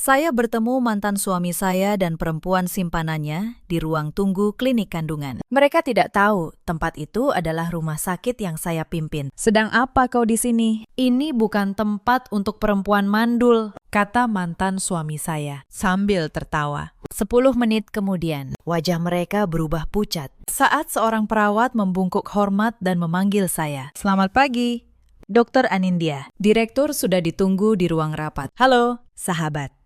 Saya bertemu mantan suami saya dan perempuan simpanannya di ruang tunggu klinik kandungan. Mereka tidak tahu tempat itu adalah rumah sakit yang saya pimpin. "Sedang apa kau di sini? Ini bukan tempat untuk perempuan mandul," kata mantan suami saya sambil tertawa. 10 menit kemudian, wajah mereka berubah pucat saat seorang perawat membungkuk hormat dan memanggil saya. "Selamat pagi, Dokter Anindya." Direktur sudah ditunggu di ruang rapat. "Halo, sahabat.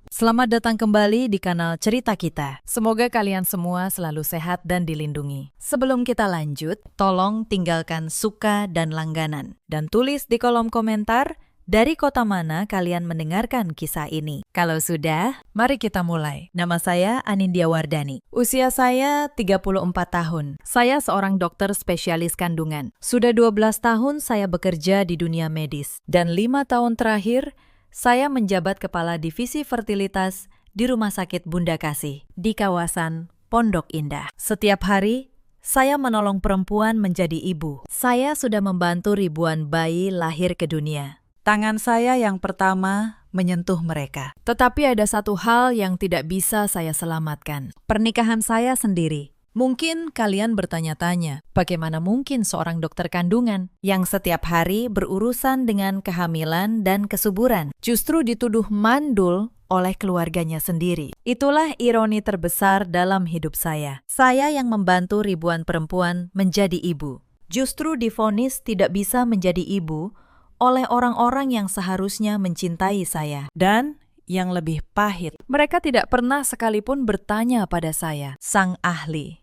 Selamat datang kembali di kanal Cerita Kita. Semoga kalian semua selalu sehat dan dilindungi. Sebelum kita lanjut, tolong tinggalkan suka dan langganan. Dan tulis di kolom komentar dari kota mana kalian mendengarkan kisah ini. Kalau sudah, mari kita mulai. Nama saya Anindya Wardani. Usia saya 34 tahun. Saya seorang dokter spesialis kandungan. Sudah 12 tahun saya bekerja di dunia medis. Dan 5 tahun terakhir, saya menjabat kepala divisi fertilitas di Rumah Sakit Bunda Kasih di kawasan Pondok Indah. Setiap hari, saya menolong perempuan menjadi ibu. Saya sudah membantu ribuan bayi lahir ke dunia. Tangan saya yang pertama menyentuh mereka. Tetapi ada satu hal yang tidak bisa saya selamatkan. Pernikahan saya sendiri. Mungkin kalian bertanya-tanya, bagaimana mungkin seorang dokter kandungan yang setiap hari berurusan dengan kehamilan dan kesuburan justru dituduh mandul oleh keluarganya sendiri? Itulah ironi terbesar dalam hidup saya. Saya yang membantu ribuan perempuan menjadi ibu, justru divonis tidak bisa menjadi ibu oleh orang-orang yang seharusnya mencintai saya. Dan yang lebih pahit, mereka tidak pernah sekalipun bertanya pada saya, sang ahli,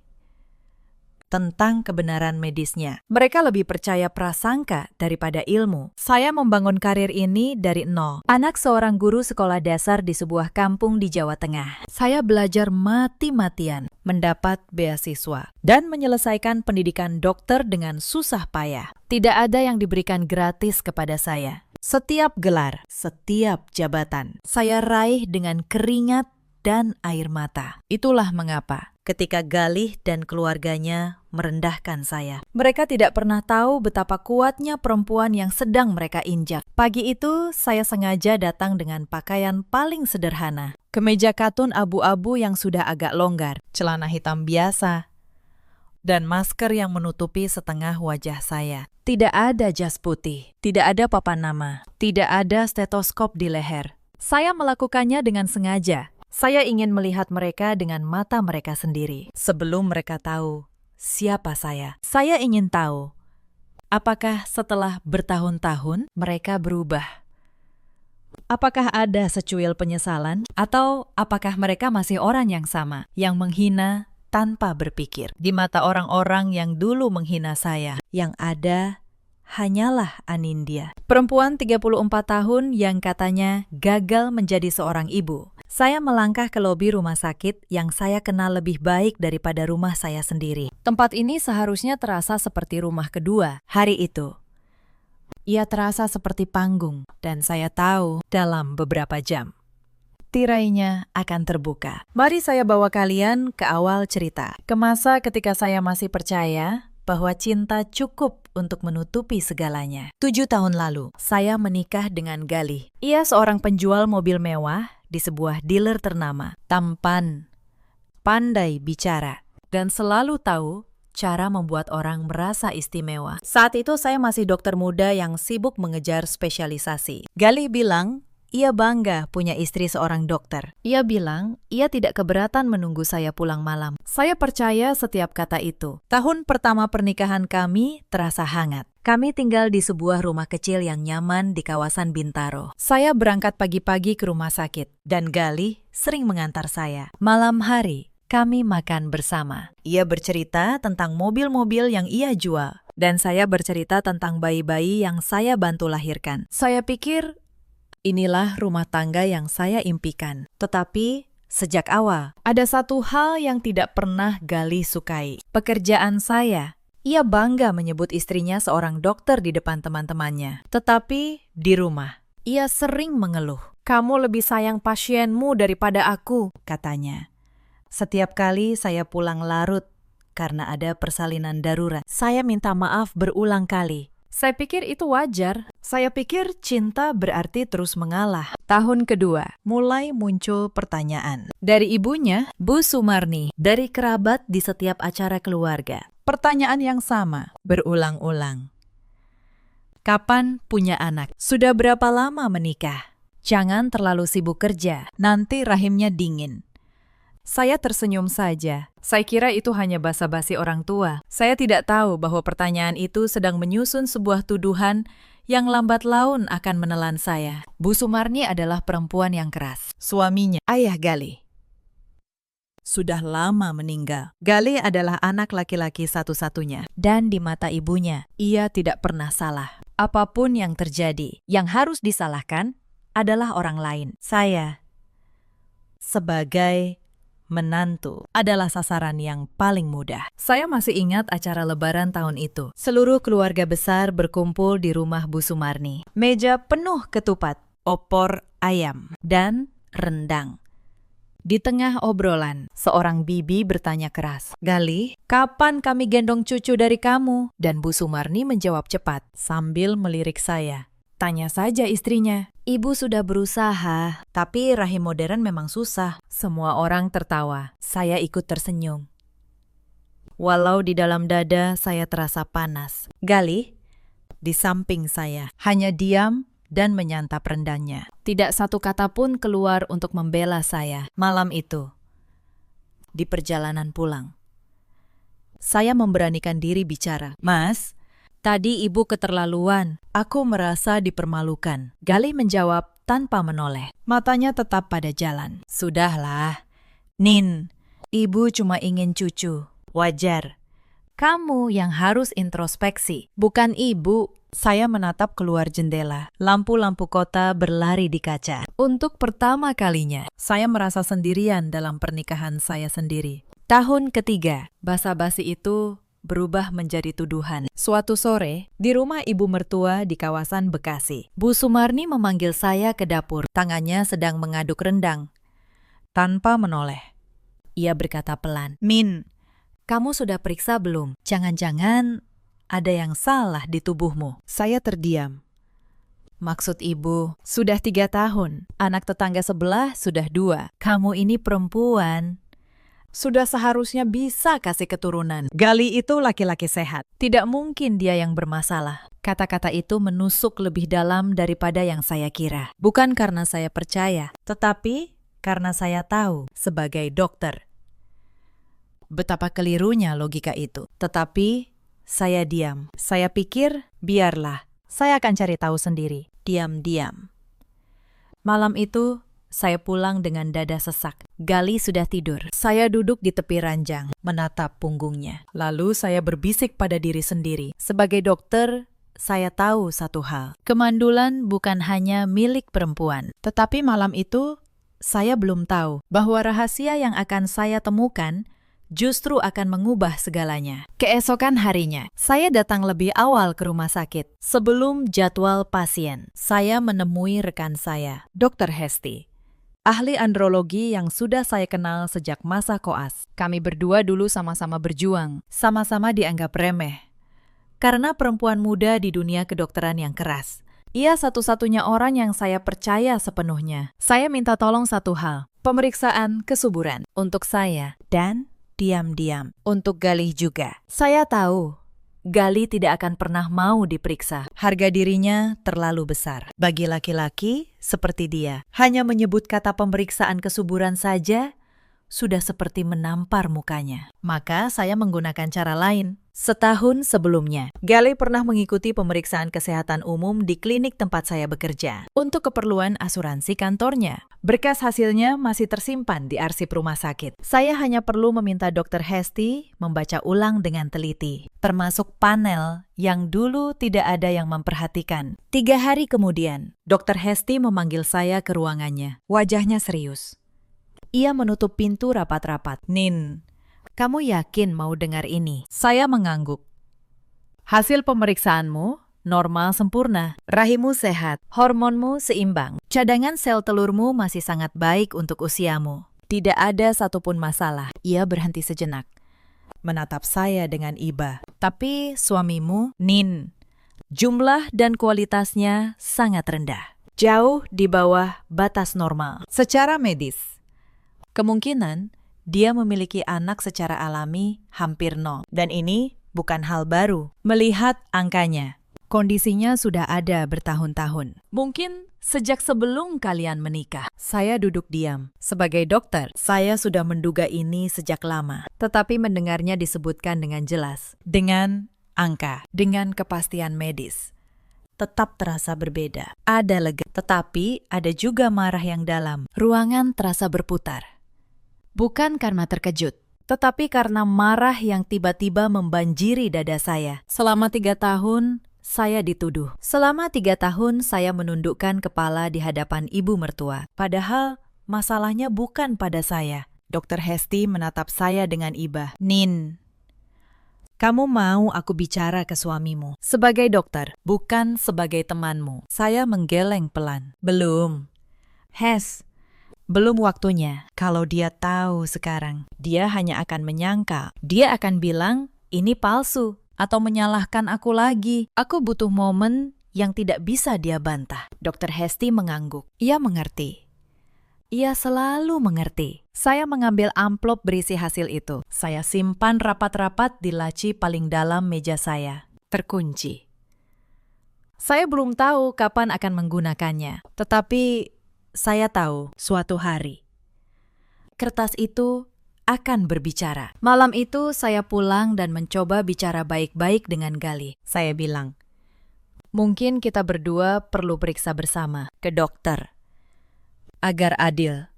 tentang kebenaran medisnya. Mereka lebih percaya prasangka daripada ilmu. Saya membangun karir ini dari nol. Anak seorang guru sekolah dasar di sebuah kampung di Jawa Tengah. Saya belajar mati-matian, mendapat beasiswa, dan menyelesaikan pendidikan dokter dengan susah payah. Tidak ada yang diberikan gratis kepada saya. Setiap gelar, setiap jabatan, saya raih dengan keringat dan air mata. Itulah mengapa ketika Galih dan keluarganya merendahkan saya, mereka tidak pernah tahu betapa kuatnya perempuan yang sedang mereka injak. Pagi itu, saya sengaja datang dengan pakaian paling sederhana. Kemeja katun abu-abu yang sudah agak longgar, celana hitam biasa, dan masker yang menutupi setengah wajah saya. Tidak ada jas putih, tidak ada papan nama, tidak ada stetoskop di leher. Saya melakukannya dengan sengaja. Saya ingin melihat mereka dengan mata mereka sendiri. Sebelum mereka tahu siapa saya ingin tahu, apakah setelah bertahun-tahun mereka berubah? Apakah ada secuil penyesalan? Atau apakah mereka masih orang yang sama, yang menghina tanpa berpikir? Di mata orang-orang yang dulu menghina saya, yang ada hanyalah Anindya, perempuan 34 tahun yang katanya gagal menjadi seorang ibu. Saya melangkah ke lobi rumah sakit yang saya kenal lebih baik daripada rumah saya sendiri. Tempat ini seharusnya terasa seperti rumah kedua. Hari itu, ia terasa seperti panggung, dan saya tahu dalam beberapa jam tirainya akan terbuka. Mari saya bawa kalian ke awal cerita, ke masa ketika saya masih percaya bahwa cinta cukup untuk menutupi segalanya. 7 tahun lalu, saya menikah dengan Galih. Ia seorang penjual mobil mewah di sebuah dealer ternama. Tampan, pandai bicara, dan selalu tahu cara membuat orang merasa istimewa. Saat itu saya masih dokter muda yang sibuk mengejar spesialisasi. Galih bilang ia bangga punya istri seorang dokter. Ia bilang ia tidak keberatan menunggu saya pulang malam. Saya percaya setiap kata itu. Tahun pertama pernikahan kami terasa hangat. Kami tinggal di sebuah rumah kecil yang nyaman di kawasan Bintaro. Saya berangkat pagi-pagi ke rumah sakit, dan Galih sering mengantar saya. Malam hari, kami makan bersama. Ia bercerita tentang mobil-mobil yang ia jual, dan saya bercerita tentang bayi-bayi yang saya bantu lahirkan. Saya pikir inilah rumah tangga yang saya impikan. Tetapi sejak awal, ada satu hal yang tidak pernah Galih sukai. Pekerjaan saya. Ia bangga menyebut istrinya seorang dokter di depan teman-temannya. Tetapi di rumah, ia sering mengeluh. "Kamu lebih sayang pasienmu daripada aku," katanya. Setiap kali saya pulang larut karena ada persalinan darurat, saya minta maaf berulang kali. Saya pikir itu wajar. Saya pikir cinta berarti terus mengalah. Tahun kedua, mulai muncul pertanyaan. Dari ibunya, Bu Sumarni, dari kerabat di setiap acara keluarga. Pertanyaan yang sama, berulang-ulang. Kapan punya anak? Sudah berapa lama menikah? Jangan terlalu sibuk kerja, nanti rahimnya dingin. Saya tersenyum saja. Saya kira itu hanya basa-basi orang tua. Saya tidak tahu bahwa pertanyaan itu sedang menyusun sebuah tuduhan yang lambat laun akan menelan saya. Bu Sumarni adalah perempuan yang keras. Suaminya, Ayah Gali, sudah lama meninggal. Gali adalah anak laki-laki satu-satunya. Dan di mata ibunya, ia tidak pernah salah. Apapun yang terjadi, yang harus disalahkan adalah orang lain. Saya, sebagai menantu, adalah sasaran yang paling mudah. Saya masih ingat acara Lebaran tahun itu. Seluruh keluarga besar berkumpul di rumah Bu Sumarni. Meja penuh ketupat, opor ayam, dan rendang. Di tengah obrolan, seorang bibi bertanya keras, "Gali, kapan kami gendong cucu dari kamu?" Dan Bu Sumarni menjawab cepat, sambil melirik saya. Tanya saja istrinya. Ibu sudah berusaha, tapi rahim modern memang susah. Semua orang tertawa. Saya ikut tersenyum. Walau di dalam dada saya terasa panas. Gali, di samping saya, hanya diam dan menyantap rendangnya. Tidak satu kata pun keluar untuk membela saya. Malam itu, di perjalanan pulang, saya memberanikan diri bicara. "Mas, tadi ibu keterlaluan. Aku merasa dipermalukan." Gali menjawab tanpa menoleh. Matanya tetap pada jalan. "Sudahlah, Nin. Ibu cuma ingin cucu. Wajar. Kamu yang harus introspeksi, bukan ibu." Saya menatap keluar jendela. Lampu-lampu kota berlari di kaca. Untuk pertama kalinya, saya merasa sendirian dalam pernikahan saya sendiri. Tahun ketiga, basa-basi itu berubah menjadi tuduhan. Suatu sore, di rumah ibu mertua di kawasan Bekasi, Bu Sumarni memanggil saya ke dapur. Tangannya sedang mengaduk rendang. Tanpa menoleh, ia berkata pelan, "Min, kamu sudah periksa belum? Jangan-jangan ada yang salah di tubuhmu." Saya terdiam. "Maksud ibu, sudah 3 tahun. Anak tetangga sebelah sudah 2. Kamu ini perempuan. Sudah seharusnya bisa kasih keturunan. Gali itu laki-laki sehat. Tidak mungkin dia yang bermasalah." Kata-kata itu menusuk lebih dalam daripada yang saya kira. Bukan karena saya percaya, tetapi karena saya tahu sebagai dokter betapa kelirunya logika itu. Tetapi saya diam. Saya pikir, biarlah. Saya akan cari tahu sendiri. Diam-diam. Malam itu, saya pulang dengan dada sesak. Gali sudah tidur. Saya duduk di tepi ranjang, menatap punggungnya. Lalu saya berbisik pada diri sendiri. Sebagai dokter, saya tahu satu hal. Kemandulan bukan hanya milik perempuan. Tetapi malam itu, saya belum tahu bahwa rahasia yang akan saya temukan justru akan mengubah segalanya. Keesokan harinya, saya datang lebih awal ke rumah sakit. Sebelum jadwal pasien, saya menemui rekan saya, Dr. Hesti, ahli andrologi yang sudah saya kenal sejak masa koas. Kami berdua dulu sama-sama berjuang, sama-sama dianggap remeh. Karena perempuan muda di dunia kedokteran yang keras. Ia satu-satunya orang yang saya percaya sepenuhnya. Saya minta tolong satu hal, pemeriksaan kesuburan untuk saya dan diam-diam untuk Gali juga. Saya tahu Gali tidak akan pernah mau diperiksa. Harga dirinya terlalu besar. Bagi laki-laki seperti dia, hanya menyebut kata pemeriksaan kesuburan saja sudah seperti menampar mukanya. Maka saya menggunakan cara lain. Setahun sebelumnya, Gali pernah mengikuti pemeriksaan kesehatan umum di klinik tempat saya bekerja untuk keperluan asuransi kantornya. Berkas hasilnya masih tersimpan di arsip rumah sakit. Saya hanya perlu meminta Dr. Hesti membaca ulang dengan teliti, termasuk panel yang dulu tidak ada yang memperhatikan. 3 hari kemudian, Dr. Hesti memanggil saya ke ruangannya. Wajahnya serius. Ia menutup pintu rapat-rapat. "Nin, kamu yakin mau dengar ini?" Saya mengangguk. "Hasil pemeriksaanmu normal sempurna. Rahimmu sehat, hormonmu seimbang. Cadangan sel telurmu masih sangat baik untuk usiamu. Tidak ada satupun masalah." Ia berhenti sejenak, menatap saya dengan iba. "Tapi suamimu, Nin, Jumlah dan kualitasnya sangat rendah, jauh di bawah batas normal. Secara medis, kemungkinan dia memiliki anak secara alami hampir nol. Dan ini bukan hal baru. Melihat angkanya, kondisinya sudah ada bertahun-tahun. Mungkin sejak sebelum kalian menikah. Saya duduk diam. Sebagai dokter, saya sudah menduga ini sejak lama. Tetapi mendengarnya disebutkan dengan jelas. Dengan angka, dengan kepastian medis. Tetap terasa berbeda. Ada lega, tetapi ada juga marah yang dalam. Ruangan terasa berputar. Bukan karena terkejut, tetapi karena marah yang tiba-tiba membanjiri dada saya. Selama 3 tahun, saya dituduh. Selama 3 tahun, saya menundukkan kepala di hadapan ibu mertua. Padahal, masalahnya bukan pada saya. Dr. Hesti menatap saya dengan iba. Nin, kamu mau aku bicara ke suamimu? Sebagai dokter, bukan sebagai temanmu. Saya menggeleng pelan. Belum. Hes, belum waktunya. Kalau dia tahu sekarang, dia hanya akan menyangka. Dia akan bilang, ini palsu. Atau menyalahkan aku lagi. Aku butuh momen yang tidak bisa dia bantah. Dr. Hesti mengangguk. Ia mengerti. Ia selalu mengerti. Saya mengambil amplop berisi hasil itu. Saya simpan rapat-rapat di laci paling dalam meja saya. Terkunci. Saya belum tahu kapan akan menggunakannya. Tetapi saya tahu suatu hari kertas itu akan berbicara. Malam itu saya pulang dan mencoba bicara baik-baik dengan Gali. Saya bilang, mungkin kita berdua perlu periksa bersama ke dokter. Agar adil.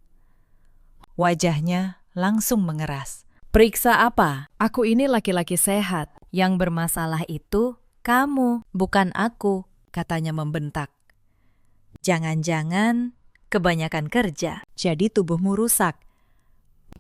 Wajahnya langsung mengeras. Periksa apa? Aku ini laki-laki sehat. Yang bermasalah itu kamu, bukan aku, katanya membentak. Jangan-jangan kebanyakan kerja, jadi tubuhmu rusak.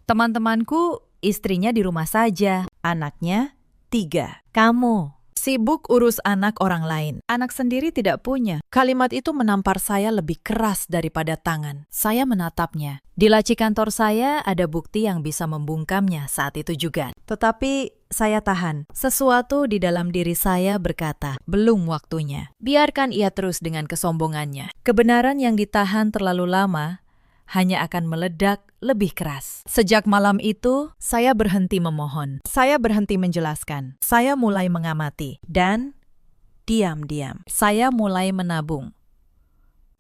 Teman-temanku, istrinya di rumah saja. Anaknya 3. Kamu sibuk urus anak orang lain. Anak sendiri tidak punya. Kalimat itu menampar saya lebih keras daripada tangan. Saya menatapnya. Di laci kantor saya ada bukti yang bisa membungkamnya saat itu juga. Tetapi saya tahan. Sesuatu di dalam diri saya berkata, belum waktunya. Biarkan ia terus dengan kesombongannya. Kebenaran yang ditahan terlalu lama hanya akan meledak lebih keras. Sejak malam itu, saya berhenti memohon. Saya berhenti menjelaskan. Saya mulai mengamati. Dan diam-diam, saya mulai menabung.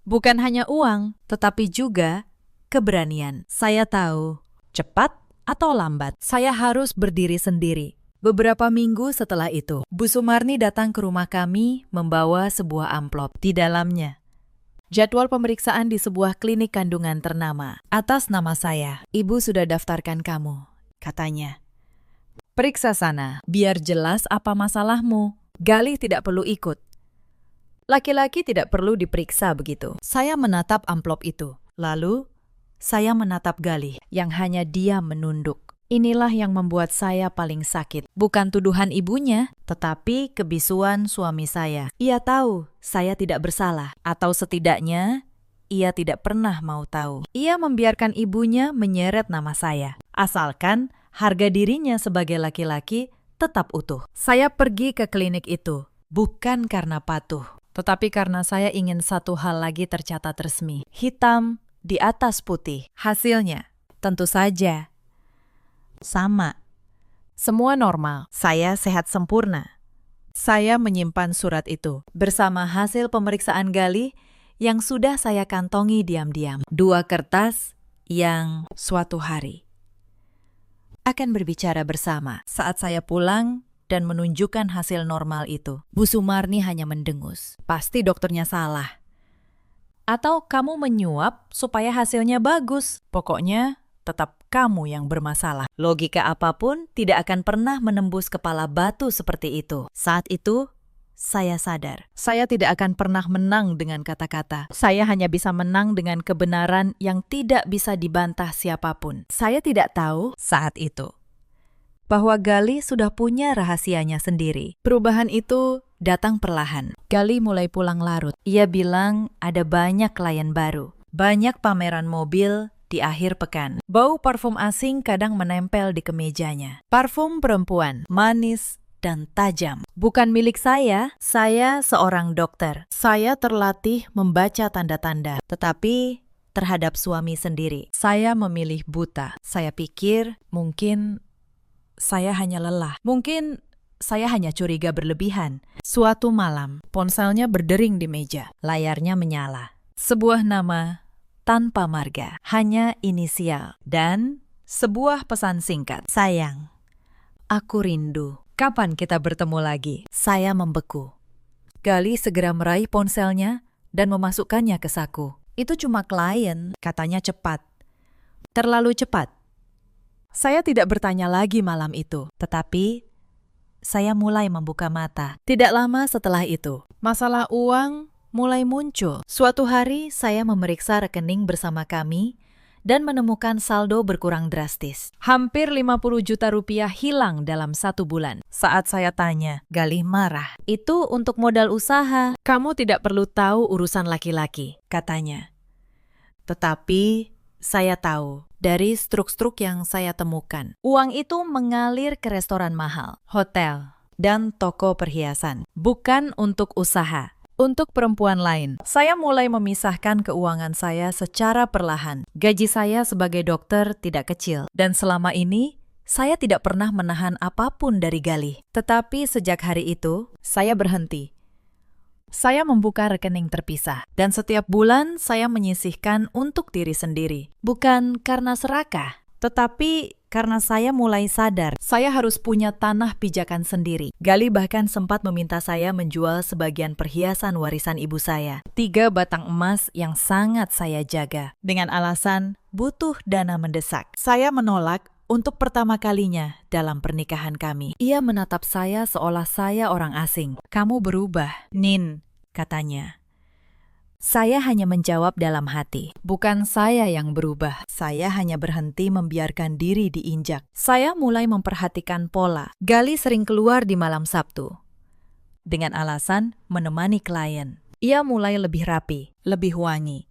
Bukan hanya uang, tetapi juga keberanian. Saya tahu, cepat atau lambat, saya harus berdiri sendiri. Beberapa minggu setelah itu, Bu Sumarni datang ke rumah kami membawa sebuah amplop. Di dalamnya, jadwal pemeriksaan di sebuah klinik kandungan ternama. Atas nama saya, ibu sudah daftarkan kamu, katanya. Periksa sana, biar jelas apa masalahmu. Gali tidak perlu ikut. Laki-laki tidak perlu diperiksa begitu. Saya menatap amplop itu. Lalu, saya menatap Gali yang hanya diam menunduk. Inilah yang membuat saya paling sakit. Bukan tuduhan ibunya, tetapi kebisuan suami saya. Ia tahu saya tidak bersalah, atau setidaknya ia tidak pernah mau tahu. Ia membiarkan ibunya menyeret nama saya, asalkan harga dirinya sebagai laki-laki tetap utuh. Saya pergi ke klinik itu, bukan karena patuh, tetapi karena saya ingin satu hal lagi tercatat resmi. Hitam di atas putih. Hasilnya, tentu saja, sama. Semua normal. Saya sehat sempurna. Saya menyimpan surat itu bersama hasil pemeriksaan Gali yang sudah saya kantongi diam-diam. 2 kertas yang suatu hari akan berbicara bersama. Saat saya pulang dan menunjukkan hasil normal itu, Bu Sumarni hanya mendengus. Pasti dokternya salah. Atau kamu menyuap supaya hasilnya bagus. Pokoknya tetap kamu yang bermasalah. Logika apapun tidak akan pernah menembus kepala batu seperti itu. Saat itu, saya sadar. Saya tidak akan pernah menang dengan kata-kata. Saya hanya bisa menang dengan kebenaran yang tidak bisa dibantah siapapun. Saya tidak tahu saat itu bahwa Gali sudah punya rahasianya sendiri. Perubahan itu datang perlahan. Gali mulai pulang larut. Ia bilang ada banyak klien baru. Banyak pameran mobil di akhir pekan. Bau parfum asing kadang menempel di kemejanya. Parfum perempuan, manis, dan tajam. Bukan milik saya seorang dokter. Saya terlatih membaca tanda-tanda, tetapi terhadap suami sendiri. Saya memilih buta. Saya pikir mungkin saya hanya lelah. Mungkin saya hanya curiga berlebihan. Suatu malam, ponselnya berdering di meja. Layarnya menyala. Sebuah nama tanpa marga, hanya inisial. Dan sebuah pesan singkat. Sayang, aku rindu. Kapan kita bertemu lagi? Saya membeku. Gali segera meraih ponselnya dan memasukkannya ke saku. Itu cuma klien, katanya cepat. Terlalu cepat. Saya tidak bertanya lagi malam itu, tetapi saya mulai membuka mata. Tidak lama setelah itu, masalah uang mulai muncul. Suatu hari saya memeriksa rekening bersama kami dan menemukan saldo berkurang drastis. Hampir 50 juta rupiah hilang dalam 1 bulan. Saat saya tanya, Galih marah. Itu untuk modal usaha. Kamu tidak perlu tahu urusan laki-laki, katanya. Tetapi saya tahu dari struk-struk yang saya temukan. Uang itu mengalir ke restoran mahal, hotel, dan toko perhiasan. Bukan untuk usaha. Untuk perempuan lain, saya mulai memisahkan keuangan saya secara perlahan. Gaji saya sebagai dokter tidak kecil, dan selama ini saya tidak pernah menahan apapun dari Galih. Tetapi sejak hari itu, saya berhenti. Saya membuka rekening terpisah, dan setiap bulan saya menyisihkan untuk diri sendiri. Bukan karena serakah, tetapi karena saya mulai sadar, saya harus punya tanah pijakan sendiri. Galih bahkan sempat meminta saya menjual sebagian perhiasan warisan ibu saya. 3 batang emas yang sangat saya jaga. Dengan alasan butuh dana mendesak. Saya menolak untuk pertama kalinya dalam pernikahan kami. Ia menatap saya seolah saya orang asing. Kamu berubah, Nin, katanya. Saya hanya menjawab dalam hati. Bukan saya yang berubah. Saya hanya berhenti membiarkan diri diinjak. Saya mulai memperhatikan pola. Galih sering keluar di malam Sabtu dengan alasan menemani klien. Ia mulai lebih rapi, lebih wangi,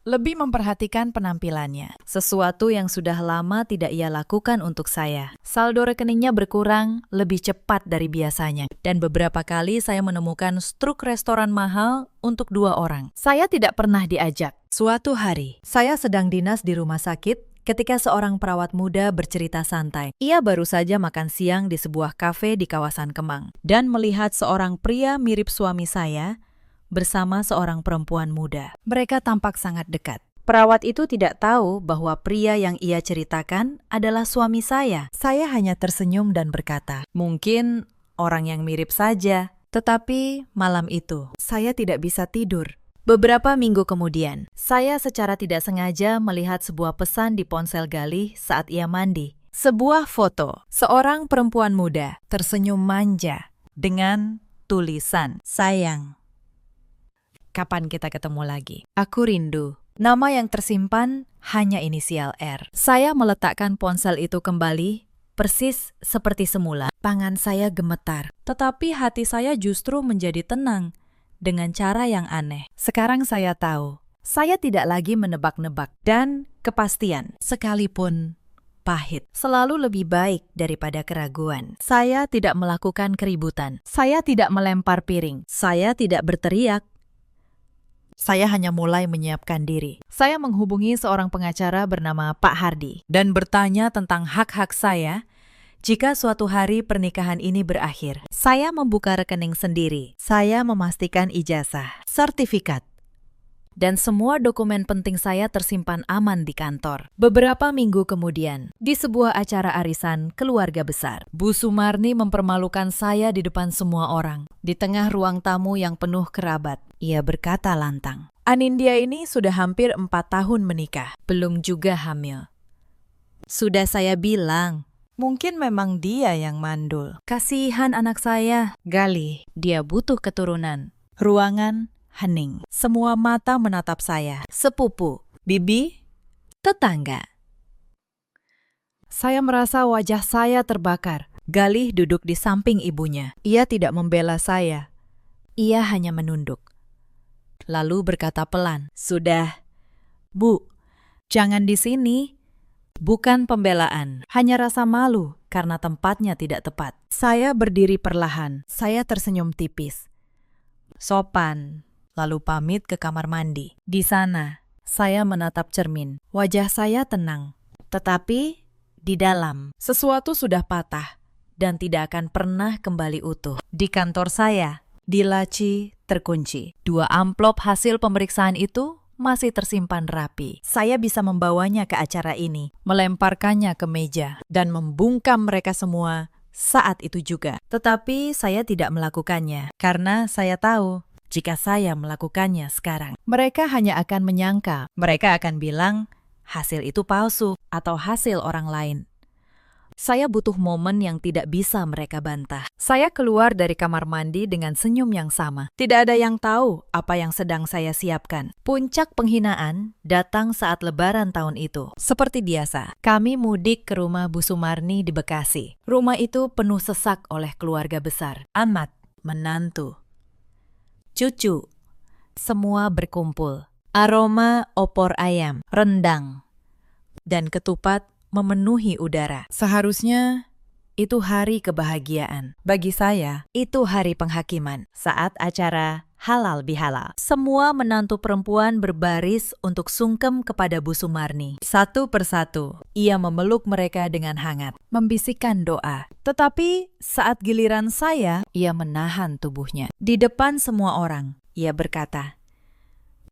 lebih memperhatikan penampilannya. Sesuatu yang sudah lama tidak ia lakukan untuk saya. Saldo rekeningnya berkurang lebih cepat dari biasanya. Dan beberapa kali saya menemukan struk restoran mahal untuk 2 orang. Saya tidak pernah diajak. Suatu hari, saya sedang dinas di rumah sakit ketika seorang perawat muda bercerita santai. Ia baru saja makan siang di sebuah kafe di kawasan Kemang. Dan melihat seorang pria mirip suami saya bersama seorang perempuan muda. Mereka tampak sangat dekat. Perawat itu tidak tahu bahwa pria yang ia ceritakan adalah suami saya. Saya hanya tersenyum dan berkata, mungkin orang yang mirip saja. Tetapi malam itu, saya tidak bisa tidur. Beberapa minggu kemudian, saya secara tidak sengaja melihat sebuah pesan di ponsel Galih saat ia mandi. Sebuah foto, seorang perempuan muda tersenyum manja dengan tulisan, sayang, kapan kita ketemu lagi? Aku rindu. Nama yang tersimpan hanya inisial R. Saya meletakkan ponsel itu kembali, persis seperti semula. Tangan saya gemetar, tetapi hati saya justru menjadi tenang dengan cara yang aneh. Sekarang saya tahu, saya tidak lagi menebak-nebak, dan kepastian, sekalipun pahit, selalu lebih baik daripada keraguan. Saya tidak melakukan keributan. Saya tidak melempar piring. Saya tidak berteriak. Saya hanya mulai menyiapkan diri. Saya menghubungi seorang pengacara bernama Pak Hardi dan bertanya tentang hak-hak saya jika suatu hari pernikahan ini berakhir. Saya membuka rekening sendiri. Saya memastikan ijazah, sertifikat, dan semua dokumen penting saya tersimpan aman di kantor. Beberapa minggu kemudian, di sebuah acara arisan keluarga besar, Bu Sumarni mempermalukan saya di depan semua orang. Di tengah ruang tamu yang penuh kerabat, ia berkata lantang, Anindya ini sudah hampir 4 tahun menikah, belum juga hamil. Sudah saya bilang, mungkin memang dia yang mandul. Kasihan anak saya, Galih, dia butuh keturunan. Ruangan hening. Semua mata menatap saya. Sepupu, bibi, tetangga. Saya merasa wajah saya terbakar. Galih duduk di samping ibunya. Ia tidak membela saya. Ia hanya menunduk. Lalu berkata pelan, "Sudah, Bu, jangan di sini." Bukan pembelaan, hanya rasa malu, karena tempatnya tidak tepat. Saya berdiri perlahan. Saya tersenyum tipis. Sopan, lalu pamit ke kamar mandi. Di sana, saya menatap cermin. Wajah saya tenang. Tetapi di dalam, sesuatu sudah patah dan tidak akan pernah kembali utuh. Di kantor saya, di laci terkunci. 2 amplop hasil pemeriksaan itu masih tersimpan rapi. Saya bisa membawanya ke acara ini, melemparkannya ke meja, dan membungkam mereka semua saat itu juga. Tetapi saya tidak melakukannya, karena saya tahu jika saya melakukannya sekarang, mereka hanya akan menyangka. Mereka akan bilang, hasil itu palsu atau hasil orang lain. Saya butuh momen yang tidak bisa mereka bantah. Saya keluar dari kamar mandi dengan senyum yang sama. Tidak ada yang tahu apa yang sedang saya siapkan. Puncak penghinaan datang saat Lebaran tahun itu. Seperti biasa, kami mudik ke rumah Bu Sumarni di Bekasi. Rumah itu penuh sesak oleh keluarga besar. Amat, menantu, cucu, semua berkumpul. Aroma opor ayam, rendang, dan ketupat memenuhi udara. Seharusnya itu hari kebahagiaan. Bagi saya, itu hari penghakiman. Saat acara halal bihalal, semua menantu perempuan berbaris untuk sungkem kepada Bu Sumarni. Satu persatu, ia memeluk mereka dengan hangat, membisikkan doa. Tetapi saat giliran saya, ia menahan tubuhnya. Di depan semua orang, ia berkata,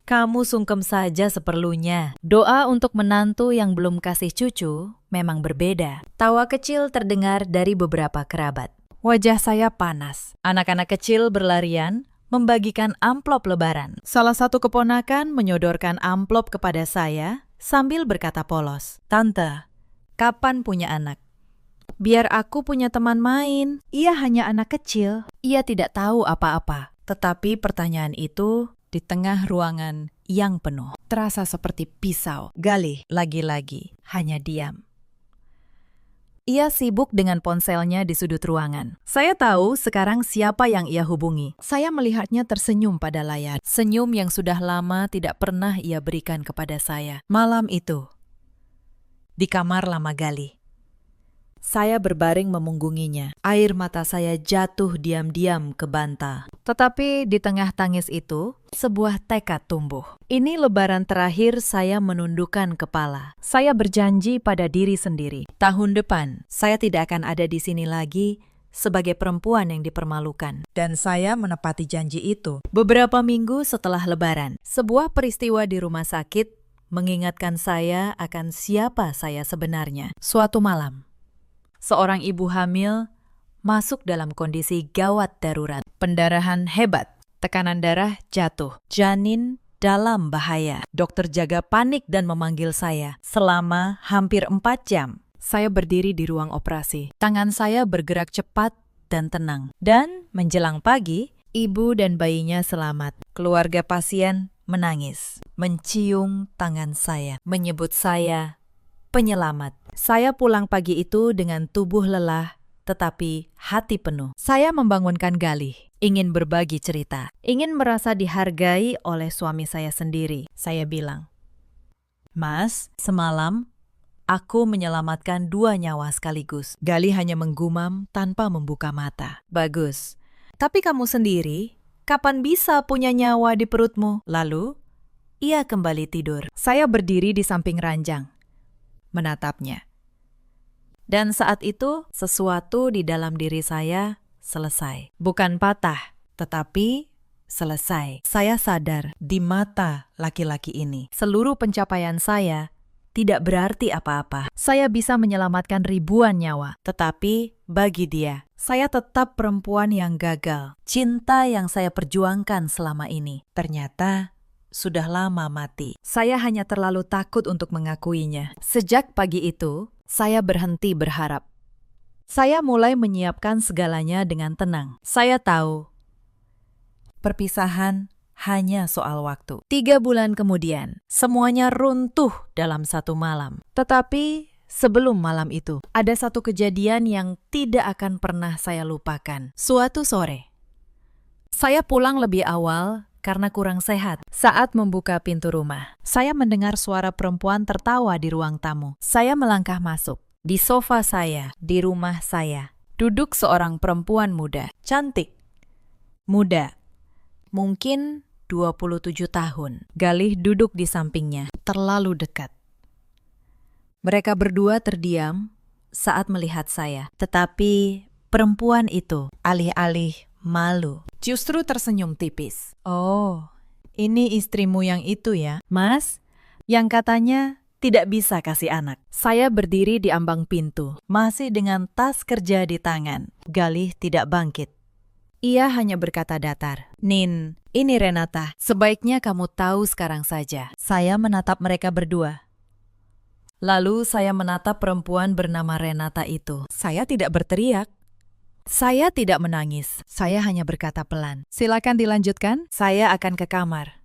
"Kamu sungkem saja seperlunya." Doa untuk menantu yang belum kasih cucu memang berbeda. Tawa kecil terdengar dari beberapa kerabat. Wajah saya panas. Anak-anak kecil berlarian membagikan amplop lebaran. Salah satu keponakan menyodorkan amplop kepada saya sambil berkata polos, "Tante, kapan punya anak?" "Biar aku punya teman main." Ia hanya anak kecil. Ia tidak tahu apa-apa. Tetapi pertanyaan itu di tengah ruangan yang penuh, terasa seperti pisau. Galih, lagi-lagi, hanya diam. Ia sibuk dengan ponselnya di sudut ruangan. Saya tahu sekarang siapa yang ia hubungi. Saya melihatnya tersenyum pada layar. Senyum yang sudah lama tidak pernah ia berikan kepada saya. Malam itu, di kamar lama Galih, saya berbaring memunggunginya. Air mata saya jatuh diam-diam ke bantal. Tetapi di tengah tangis itu, sebuah tekad tumbuh. Ini lebaran terakhir saya menundukkan kepala. Saya berjanji pada diri sendiri. Tahun depan, saya tidak akan ada di sini lagi sebagai perempuan yang dipermalukan. Dan saya menepati janji itu. Beberapa minggu setelah lebaran, sebuah peristiwa di rumah sakit mengingatkan saya akan siapa saya sebenarnya. Suatu malam, seorang ibu hamil masuk dalam kondisi gawat darurat. Pendarahan hebat, tekanan darah jatuh, janin dalam bahaya. Dokter jaga panik dan memanggil saya. Selama hampir 4 jam, saya berdiri di ruang operasi. Tangan saya bergerak cepat dan tenang. Dan menjelang pagi, ibu dan bayinya selamat. Keluarga pasien menangis, mencium tangan saya, menyebut saya penyelamat. Saya pulang pagi itu dengan tubuh lelah, tetapi hati penuh. Saya membangunkan Galih, ingin berbagi cerita, ingin merasa dihargai oleh suami saya sendiri. Saya bilang, "Mas, semalam aku menyelamatkan 2 nyawa sekaligus." Galih hanya menggumam tanpa membuka mata. "Bagus, tapi kamu sendiri, kapan bisa punya nyawa di perutmu?" Lalu, ia kembali tidur. Saya berdiri di samping ranjang, menatapnya. Dan saat itu, sesuatu di dalam diri saya selesai. Bukan patah, tetapi selesai. Saya sadar di mata laki-laki ini, seluruh pencapaian saya tidak berarti apa-apa. Saya bisa menyelamatkan ribuan nyawa, tetapi bagi dia, saya tetap perempuan yang gagal. Cinta yang saya perjuangkan selama ini, ternyata sudah lama mati. Saya hanya terlalu takut untuk mengakuinya. Sejak pagi itu, saya berhenti berharap. Saya mulai menyiapkan segalanya dengan tenang. Saya tahu, perpisahan hanya soal waktu. 3 bulan kemudian, semuanya runtuh dalam satu malam. Tetapi sebelum malam itu, ada satu kejadian yang tidak akan pernah saya lupakan. Suatu sore, saya pulang lebih awal karena kurang sehat. Saat membuka pintu rumah, saya mendengar suara perempuan tertawa di ruang tamu. Saya melangkah masuk. Di sofa saya, di rumah saya, duduk seorang perempuan muda, cantik, muda, mungkin 27 tahun. Galih duduk di sampingnya, terlalu dekat. Mereka berdua terdiam saat melihat saya, tetapi perempuan itu alih-alih malu, justru tersenyum tipis. Oh, ini istrimu yang itu ya, Mas? Yang katanya tidak bisa kasih anak. Saya berdiri di ambang pintu, masih dengan tas kerja di tangan. Galih tidak bangkit. Ia hanya berkata datar, "Nin, ini Renata. Sebaiknya kamu tahu sekarang saja." Saya menatap mereka berdua. Lalu saya menatap perempuan bernama Renata itu. Saya tidak berteriak. Saya tidak menangis. Saya hanya berkata pelan, "Silakan dilanjutkan. Saya akan ke kamar."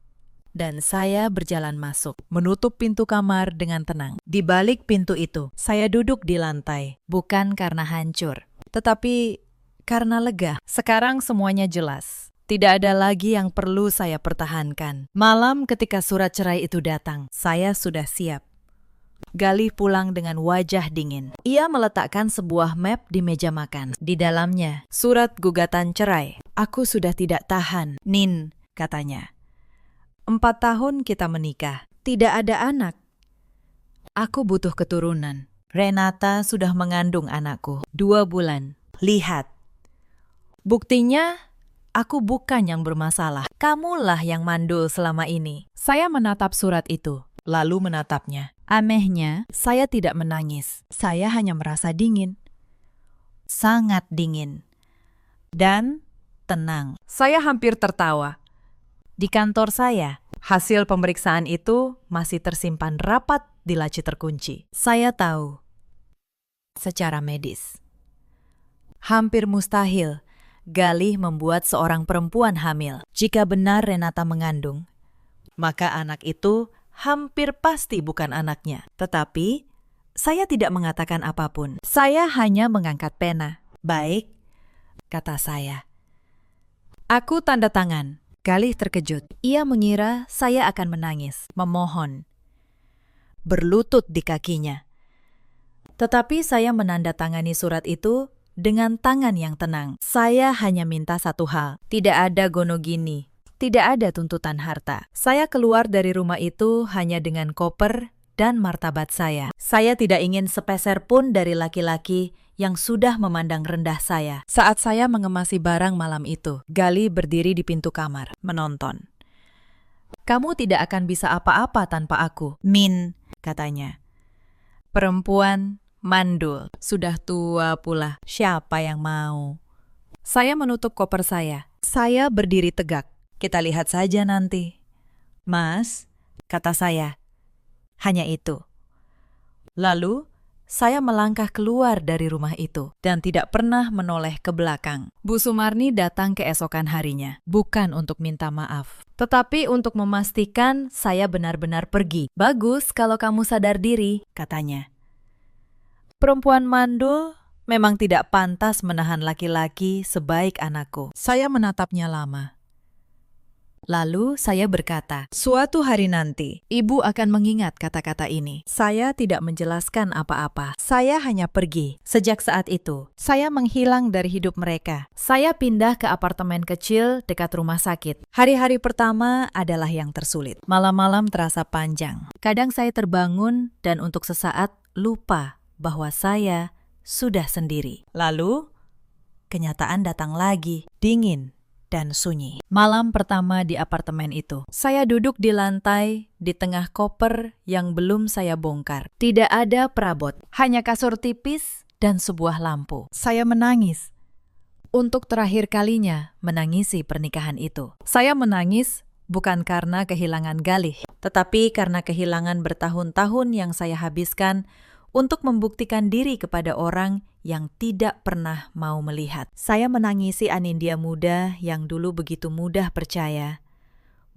Dan saya berjalan masuk, menutup pintu kamar dengan tenang. Di balik pintu itu, saya duduk di lantai, bukan karena hancur, tetapi karena lega. Sekarang semuanya jelas. Tidak ada lagi yang perlu saya pertahankan. Malam ketika surat cerai itu datang, saya sudah siap. Galih pulang dengan wajah dingin. Ia meletakkan sebuah map di meja makan. Di dalamnya, surat gugatan cerai. "Aku sudah tidak tahan, Nin," katanya. 4 tahun kita menikah, tidak ada anak. Aku butuh keturunan. Renata sudah mengandung anakku 2 bulan. Lihat. Buktinya, aku bukan yang bermasalah. Kamulah yang mandul selama ini. Saya menatap surat itu, lalu menatapnya. Anehnya, saya tidak menangis. Saya hanya merasa dingin. Sangat dingin. Dan tenang. Saya hampir tertawa. Di kantor saya, hasil pemeriksaan itu masih tersimpan rapat di laci terkunci. Saya tahu, secara medis, hampir mustahil Galih membuat seorang perempuan hamil. Jika benar Renata mengandung, maka anak itu hampir pasti bukan anaknya. Tetapi, saya tidak mengatakan apapun. Saya hanya mengangkat pena. "Baik," kata saya. Aku tanda tangan. Galih terkejut. Ia mengira saya akan menangis, memohon, berlutut di kakinya. Tetapi saya menandatangani surat itu dengan tangan yang tenang. Saya hanya minta satu hal, tidak ada gonogini, tidak ada tuntutan harta. Saya keluar dari rumah itu hanya dengan koper dan martabat saya. Saya tidak ingin sepeser pun dari laki-laki yang sudah memandang rendah saya. Saat saya mengemasi barang malam itu, Galih berdiri di pintu kamar, menonton. "Kamu tidak akan bisa apa-apa tanpa aku, Min," katanya. Perempuan mandul, sudah tua pula, siapa yang mau? Saya menutup koper saya. Saya berdiri tegak. "Kita lihat saja nanti." "Mas," kata saya. Hanya itu. Lalu, saya melangkah keluar dari rumah itu dan tidak pernah menoleh ke belakang. Bu Sumarni datang keesokan harinya, bukan untuk minta maaf, tetapi untuk memastikan saya benar-benar pergi. "Bagus kalau kamu sadar diri," katanya. Perempuan mandul memang tidak pantas menahan laki-laki sebaik anakku. Saya menatapnya lama. Lalu saya berkata, "Suatu hari nanti, ibu akan mengingat kata-kata ini." Saya tidak menjelaskan apa-apa. Saya hanya pergi. Sejak saat itu, saya menghilang dari hidup mereka. Saya pindah ke apartemen kecil dekat rumah sakit. Hari-hari pertama adalah yang tersulit. Malam-malam terasa panjang. Kadang saya terbangun dan untuk sesaat lupa bahwa saya sudah sendiri. Lalu, kenyataan datang lagi, dingin dan sunyi. Malam pertama di apartemen itu, saya duduk di lantai di tengah koper yang belum saya bongkar. Tidak ada perabot, hanya kasur tipis dan sebuah lampu. Saya menangis. Untuk terakhir kalinya menangisi pernikahan itu. Saya menangis bukan karena kehilangan Galih, tetapi karena kehilangan bertahun-tahun yang saya habiskan untuk membuktikan diri kepada orang yang tidak pernah mau melihat. Saya menangisi Anindya muda yang dulu begitu mudah percaya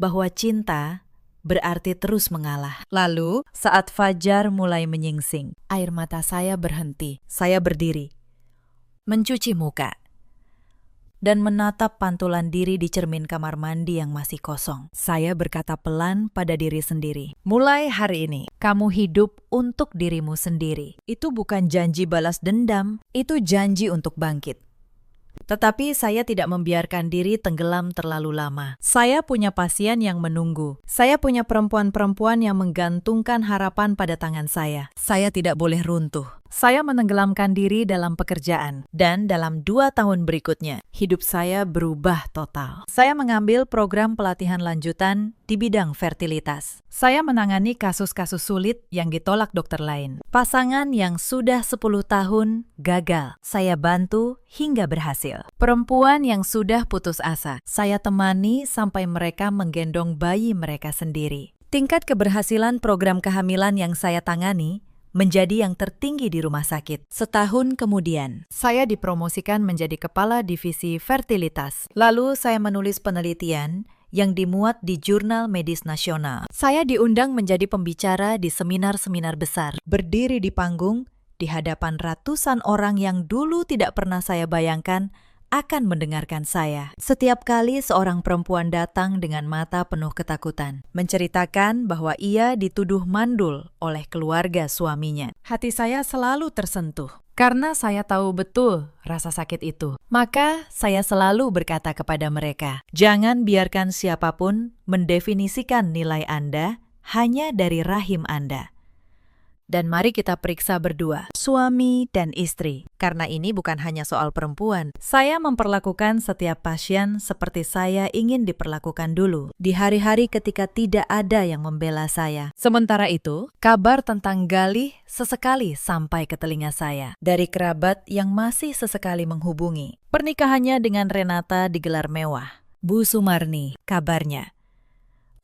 bahwa cinta berarti terus mengalah. Lalu, saat fajar mulai menyingsing, air mata saya berhenti. Saya berdiri, mencuci muka. dan menatap pantulan diri di cermin kamar mandi yang masih kosong. Saya berkata pelan pada diri sendiri, mulai hari ini, kamu hidup untuk dirimu sendiri. Itu bukan janji balas dendam, itu janji untuk bangkit. Tetapi saya tidak membiarkan diri tenggelam terlalu lama. Saya punya pasien yang menunggu. Saya punya perempuan-perempuan yang menggantungkan harapan pada tangan saya. Saya tidak boleh runtuh. Saya menenggelamkan diri dalam pekerjaan. Dan dalam 2 tahun berikutnya, hidup saya berubah total. Saya mengambil program pelatihan lanjutan di bidang fertilitas. Saya menangani kasus-kasus sulit yang ditolak dokter lain. Pasangan yang sudah 10 tahun gagal, saya bantu hingga berhasil. Perempuan yang sudah putus asa, saya temani sampai mereka menggendong bayi mereka sendiri. Tingkat keberhasilan program kehamilan yang saya tangani menjadi yang tertinggi di rumah sakit. Setahun kemudian, saya dipromosikan menjadi kepala divisi fertilitas. Lalu saya menulis penelitian yang dimuat di Jurnal Medis Nasional. Saya diundang menjadi pembicara di seminar-seminar besar, berdiri di panggung di hadapan ratusan orang yang dulu tidak pernah saya bayangkan akan mendengarkan saya. Setiap kali seorang perempuan datang dengan mata penuh ketakutan, menceritakan bahwa ia dituduh mandul oleh keluarga suaminya. Hati saya selalu tersentuh, karena saya tahu betul rasa sakit itu. Maka saya selalu berkata kepada mereka, jangan biarkan siapapun mendefinisikan nilai Anda hanya dari rahim Anda. Dan mari kita periksa berdua, suami dan istri. Karena ini bukan hanya soal perempuan. Saya memperlakukan setiap pasien seperti saya ingin diperlakukan dulu, di hari-hari ketika tidak ada yang membela saya. Sementara itu, kabar tentang Galih sesekali sampai ke telinga saya, dari kerabat yang masih sesekali menghubungi. Pernikahannya dengan Renata digelar mewah. Bu Sumarni, kabarnya.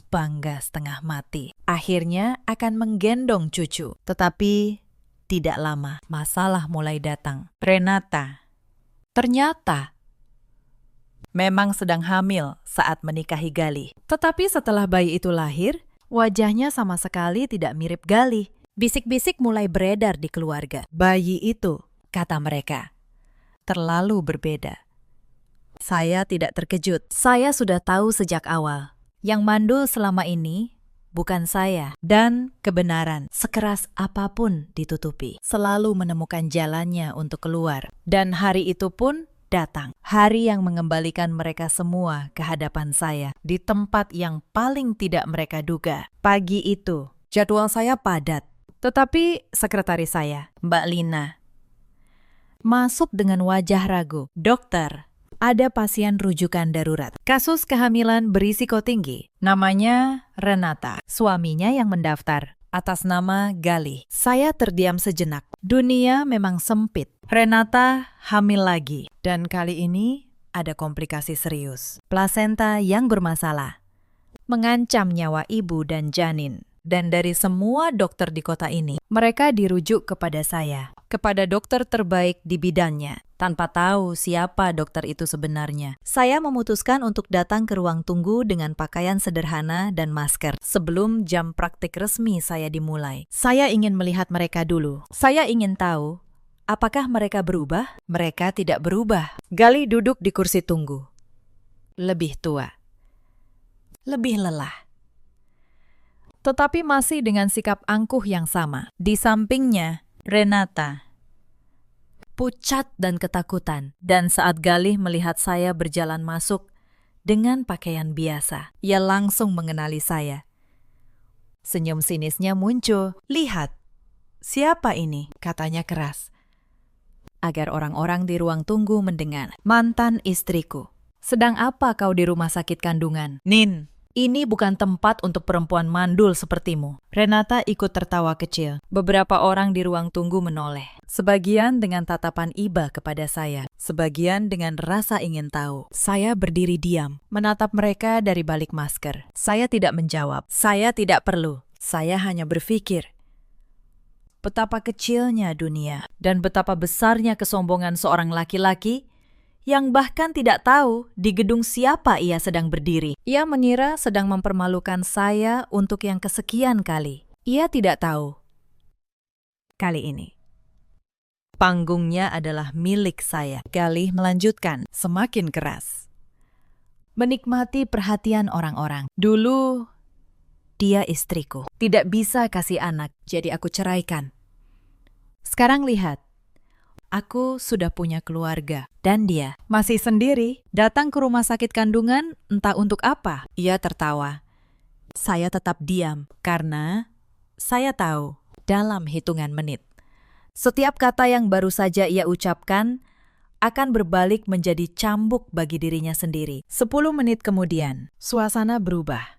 Bangga setengah mati. Akhirnya akan menggendong cucu. Tetapi tidak lama, masalah mulai datang. Renata ternyata memang sedang hamil saat menikahi Galih. Tetapi setelah bayi itu lahir, wajahnya sama sekali tidak mirip Galih. Bisik-bisik mulai beredar di keluarga. Bayi itu, kata mereka, terlalu berbeda. Saya tidak terkejut. Saya sudah tahu sejak awal. Yang mandul selama ini bukan saya, dan kebenaran, sekeras apapun ditutupi, selalu menemukan jalannya untuk keluar. Dan hari itu pun datang, hari yang mengembalikan mereka semua ke hadapan saya, di tempat yang paling tidak mereka duga. Pagi itu, jadwal saya padat, tetapi sekretaris saya, Mbak Lina, masuk dengan wajah ragu. Dokter, ada pasien rujukan darurat. Kasus kehamilan berisiko tinggi. Namanya Renata. Suaminya yang mendaftar atas nama Galih. Saya terdiam sejenak. Dunia memang sempit. Renata hamil lagi. Dan kali ini ada komplikasi serius. Plasenta yang bermasalah. Mengancam nyawa ibu dan janin. Dan dari semua dokter di kota ini, mereka dirujuk kepada saya, kepada dokter terbaik di bidangnya, tanpa tahu siapa dokter itu sebenarnya. Saya memutuskan untuk datang ke ruang tunggu dengan pakaian sederhana dan masker sebelum jam praktik resmi saya dimulai. Saya ingin melihat mereka dulu. Saya ingin tahu, apakah mereka berubah? Mereka tidak berubah. Galih duduk di kursi tunggu. Lebih tua. Lebih lelah. Tetapi masih dengan sikap angkuh yang sama. Di sampingnya, Renata. Pucat dan ketakutan. Dan saat Galih melihat saya berjalan masuk dengan pakaian biasa, ia langsung mengenali saya. Senyum sinisnya muncul. Lihat, siapa ini? Katanya keras. Agar orang-orang di ruang tunggu mendengar. Mantan istriku. Sedang apa kau di rumah sakit kandungan? Nin. Ini bukan tempat untuk perempuan mandul sepertimu. Renata ikut tertawa kecil. Beberapa orang di ruang tunggu menoleh. Sebagian dengan tatapan iba kepada saya. Sebagian dengan rasa ingin tahu. Saya berdiri diam, menatap mereka dari balik masker. Saya tidak menjawab. Saya tidak perlu. Saya hanya berpikir. Betapa kecilnya dunia. Dan betapa besarnya kesombongan seorang laki-laki yang bahkan tidak tahu di gedung siapa ia sedang berdiri. Ia mengira sedang mempermalukan saya untuk yang kesekian kali. Ia tidak tahu. Kali ini. Panggungnya adalah milik saya. Galih melanjutkan, semakin keras. Menikmati perhatian orang-orang. Dulu, dia istriku. Tidak bisa kasih anak, jadi aku ceraikan. Sekarang lihat, aku sudah punya keluarga. Dan dia masih sendiri. Datang ke rumah sakit kandungan, entah untuk apa. Ia tertawa. Saya tetap diam, karena saya tahu dalam hitungan menit. Setiap kata yang baru saja ia ucapkan akan berbalik menjadi cambuk bagi dirinya sendiri. 10 menit kemudian, suasana berubah.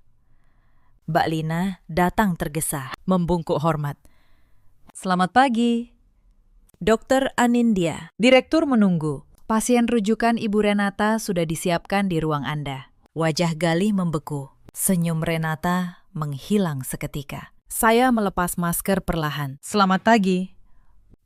Mbak Lina datang tergesa, membungkuk hormat. Selamat pagi. Dokter Anindya, direktur menunggu. Pasien rujukan Ibu Renata sudah disiapkan di ruang Anda. Wajah Galih membeku. Senyum Renata menghilang seketika. Saya melepas masker perlahan. Selamat pagi.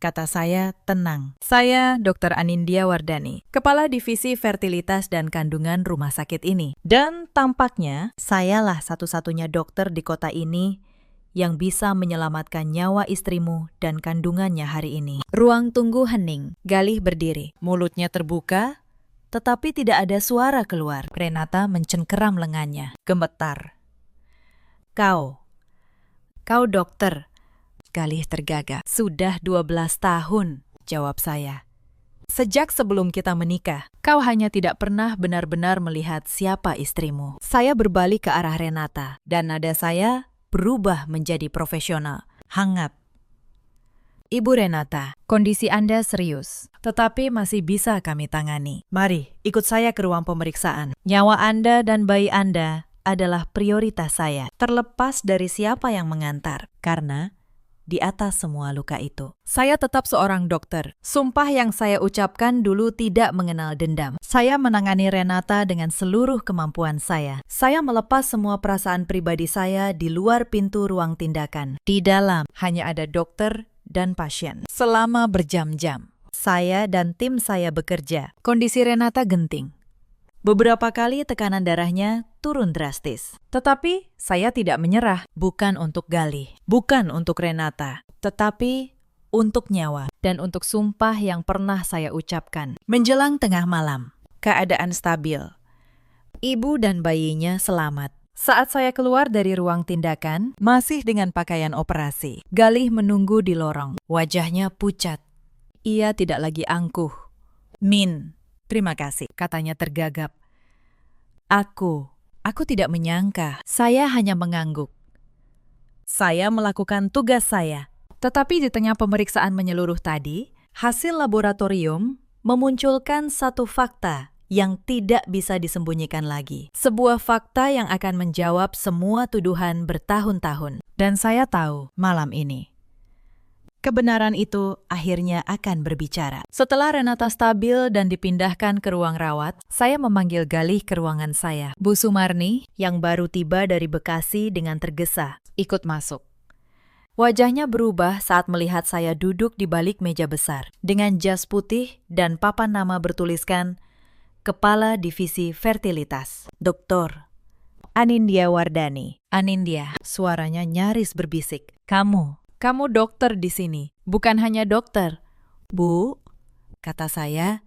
Kata saya tenang. Saya Dr. Anindya Wardani, Kepala Divisi Fertilitas dan Kandungan rumah sakit ini. Dan tampaknya sayalah satu-satunya dokter di kota ini yang bisa menyelamatkan nyawa istrimu dan kandungannya hari ini. Ruang tunggu hening. Galih berdiri. Mulutnya terbuka, tetapi tidak ada suara keluar. Renata mencengkeram lengannya. Gemetar. Kau dokter. Galih tergagap. Sudah 12 tahun, jawab saya. Sejak sebelum kita menikah, kau hanya tidak pernah benar-benar melihat siapa istrimu. Saya berbalik ke arah Renata, dan nada saya berubah menjadi profesional, hangat. Ibu Renata, kondisi Anda serius, tetapi masih bisa kami tangani. Mari, ikut saya ke ruang pemeriksaan. Nyawa Anda dan bayi Anda adalah prioritas saya, terlepas dari siapa yang mengantar, karena di atas semua luka itu, saya tetap seorang dokter. Sumpah yang saya ucapkan dulu tidak mengenal dendam. Saya menangani Renata dengan seluruh kemampuan saya. Saya melepas semua perasaan pribadi saya di luar pintu ruang tindakan. Di dalam hanya ada dokter dan pasien. Selama berjam-jam, saya dan tim saya bekerja. Kondisi Renata genting. Beberapa kali tekanan darahnya turun drastis. Tetapi saya tidak menyerah, bukan untuk Galih, bukan untuk Renata, tetapi untuk nyawa dan untuk sumpah yang pernah saya ucapkan. Menjelang tengah malam, keadaan stabil. Ibu dan bayinya selamat. Saat saya keluar dari ruang tindakan, masih dengan pakaian operasi, Galih menunggu di lorong. Wajahnya pucat. Ia tidak lagi angkuh. Min, terima kasih, katanya tergagap. Aku tidak menyangka, saya hanya mengangguk. Saya melakukan tugas saya. Tetapi di tengah pemeriksaan menyeluruh tadi, hasil laboratorium memunculkan satu fakta yang tidak bisa disembunyikan lagi. Sebuah fakta yang akan menjawab semua tuduhan bertahun-tahun. Dan saya tahu malam ini, kebenaran itu akhirnya akan berbicara. Setelah Renata stabil dan dipindahkan ke ruang rawat, saya memanggil Galih ke ruangan saya. Bu Sumarni, yang baru tiba dari Bekasi dengan tergesa, ikut masuk. Wajahnya berubah saat melihat saya duduk di balik meja besar, dengan jas putih dan papan nama bertuliskan Kepala Divisi Fertilitas, Dr. Anindya Wardani. Anindya, suaranya nyaris berbisik. Kamu dokter di sini, bukan hanya dokter. Bu, kata saya,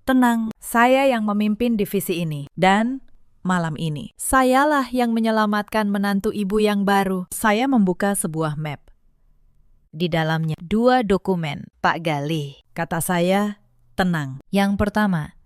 tenang, saya yang memimpin divisi ini. Dan malam ini, sayalah yang menyelamatkan menantu ibu yang baru. Saya membuka sebuah map. Di dalamnya 2 dokumen. Pak Galih, kata saya, tenang. Yang pertama,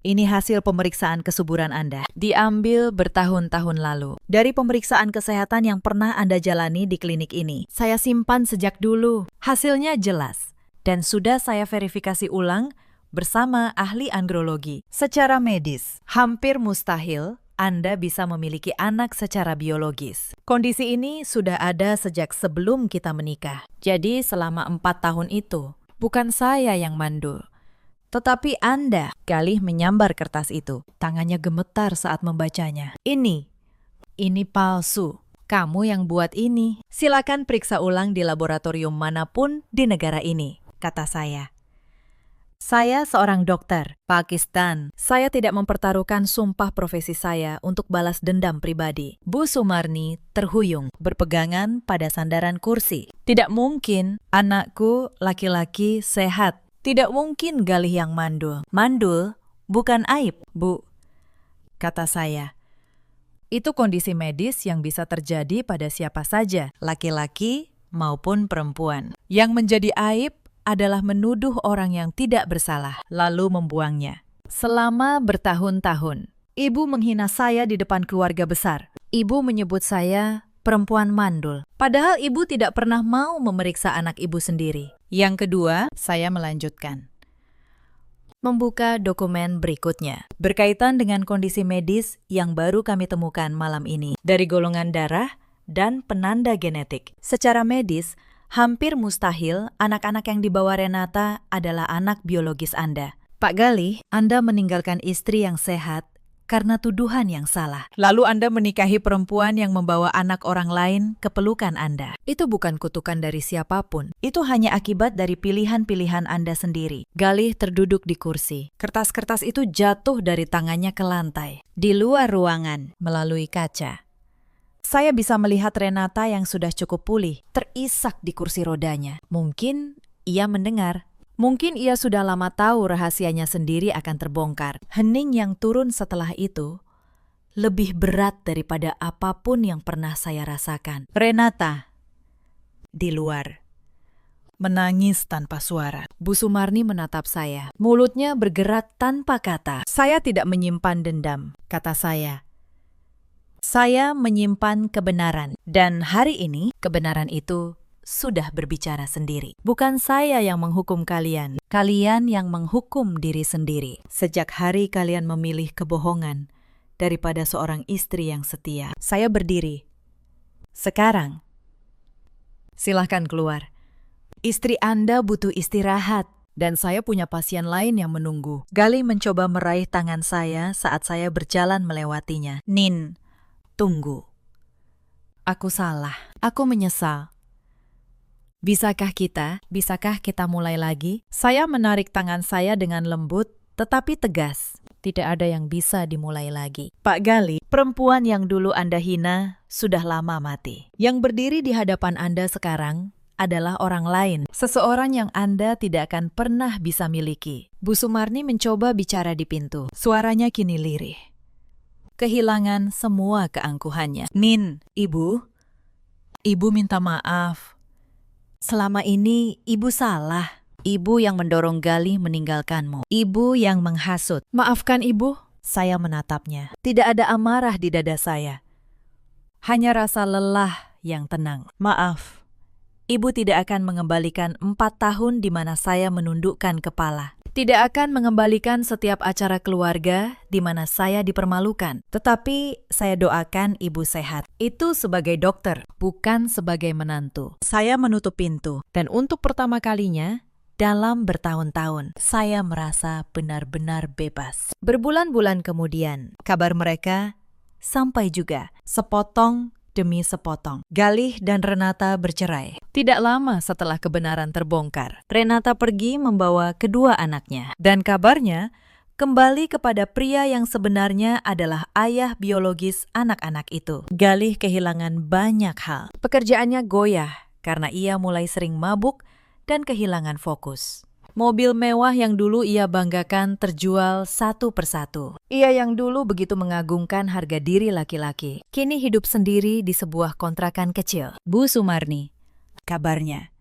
ini hasil pemeriksaan kesuburan Anda. Diambil bertahun-tahun lalu. Dari pemeriksaan kesehatan yang pernah Anda jalani di klinik ini. Saya simpan sejak dulu. Hasilnya jelas. Dan sudah saya verifikasi ulang bersama ahli andrologi. Secara medis, hampir mustahil Anda bisa memiliki anak secara biologis. Kondisi ini sudah ada sejak sebelum kita menikah. Jadi selama 4 tahun itu, bukan saya yang mandul. Tetapi Anda, Galih menyambar kertas itu. Tangannya gemetar saat membacanya. Ini palsu. Kamu yang buat ini. Silakan periksa ulang di laboratorium manapun di negara ini, kata saya. Saya seorang dokter, Pakistan. Saya tidak mempertaruhkan sumpah profesi saya untuk balas dendam pribadi. Bu Sumarni terhuyung, berpegangan pada sandaran kursi. Tidak mungkin anakku laki-laki sehat. Tidak mungkin Galih yang mandul. Mandul bukan aib, Bu, kata saya. Itu kondisi medis yang bisa terjadi pada siapa saja, laki-laki maupun perempuan. Yang menjadi aib adalah menuduh orang yang tidak bersalah, lalu membuangnya. Selama bertahun-tahun, Ibu menghina saya di depan keluarga besar. Ibu menyebut saya perempuan mandul. Padahal Ibu tidak pernah mau memeriksa anak Ibu sendiri. Yang kedua, saya melanjutkan. Membuka dokumen berikutnya. Berkaitan dengan kondisi medis yang baru kami temukan malam ini. Dari golongan darah dan penanda genetik. Secara medis, hampir mustahil anak-anak yang dibawa Renata adalah anak biologis Anda. Pak Galih, Anda meninggalkan istri yang sehat karena tuduhan yang salah. Lalu Anda menikahi perempuan yang membawa anak orang lain ke pelukan Anda. Itu bukan kutukan dari siapapun. Itu hanya akibat dari pilihan-pilihan Anda sendiri. Galih terduduk di kursi. Kertas-kertas itu jatuh dari tangannya ke lantai. Di luar ruangan, melalui kaca. Saya bisa melihat Renata yang sudah cukup pulih, terisak di kursi rodanya. Mungkin ia mendengar. Mungkin ia sudah lama tahu rahasianya sendiri akan terbongkar. Hening yang turun setelah itu lebih berat daripada apapun yang pernah saya rasakan. Renata, di luar, menangis tanpa suara. Bu Sumarni menatap saya. Mulutnya bergerak tanpa kata. Saya tidak menyimpan dendam, kata saya. Saya menyimpan kebenaran. Dan hari ini, kebenaran itu sudah berbicara sendiri. Bukan saya yang menghukum kalian. Kalian yang menghukum diri sendiri. Sejak hari kalian memilih kebohongan daripada seorang istri yang setia. Saya berdiri. Sekarang, silahkan keluar. Istri Anda butuh istirahat. Dan saya punya pasien lain yang menunggu. Galih mencoba meraih tangan saya saat saya berjalan melewatinya. Nin, tunggu. Aku salah. Aku menyesal. Bisakah kita mulai lagi? Saya menarik tangan saya dengan lembut, tetapi tegas. Tidak ada yang bisa dimulai lagi. Pak Galih, perempuan yang dulu Anda hina sudah lama mati. Yang berdiri di hadapan Anda sekarang adalah orang lain. Seseorang yang Anda tidak akan pernah bisa miliki. Bu Sumarni mencoba bicara di pintu. Suaranya kini lirih. Kehilangan semua keangkuhannya. Nin, Ibu minta maaf. Selama ini Ibu salah. Ibu yang mendorong Galih meninggalkanmu. Ibu yang menghasut. Maafkan Ibu. Saya menatapnya. Tidak ada amarah di dada saya. Hanya rasa lelah yang tenang. Maaf. Ibu tidak akan mengembalikan 4 tahun di mana saya menundukkan kepala. Tidak akan mengembalikan setiap acara keluarga di mana saya dipermalukan. Tetapi saya doakan Ibu sehat. Itu sebagai dokter, bukan sebagai menantu. Saya menutup pintu. Dan untuk pertama kalinya, dalam bertahun-tahun, saya merasa benar-benar bebas. Berbulan-bulan kemudian, kabar mereka sampai juga sepotong demi sepotong. Galih dan Renata bercerai. Tidak lama setelah kebenaran terbongkar, Renata pergi membawa kedua anaknya. Dan kabarnya kembali kepada pria yang sebenarnya adalah ayah biologis anak-anak itu. Galih kehilangan banyak hal. Pekerjaannya goyah karena ia mulai sering mabuk dan kehilangan fokus. Mobil mewah yang dulu ia banggakan terjual satu persatu. Ia yang dulu begitu mengagungkan harga diri laki-laki, kini hidup sendiri di sebuah kontrakan kecil. Bu Sumarni, kabarnya,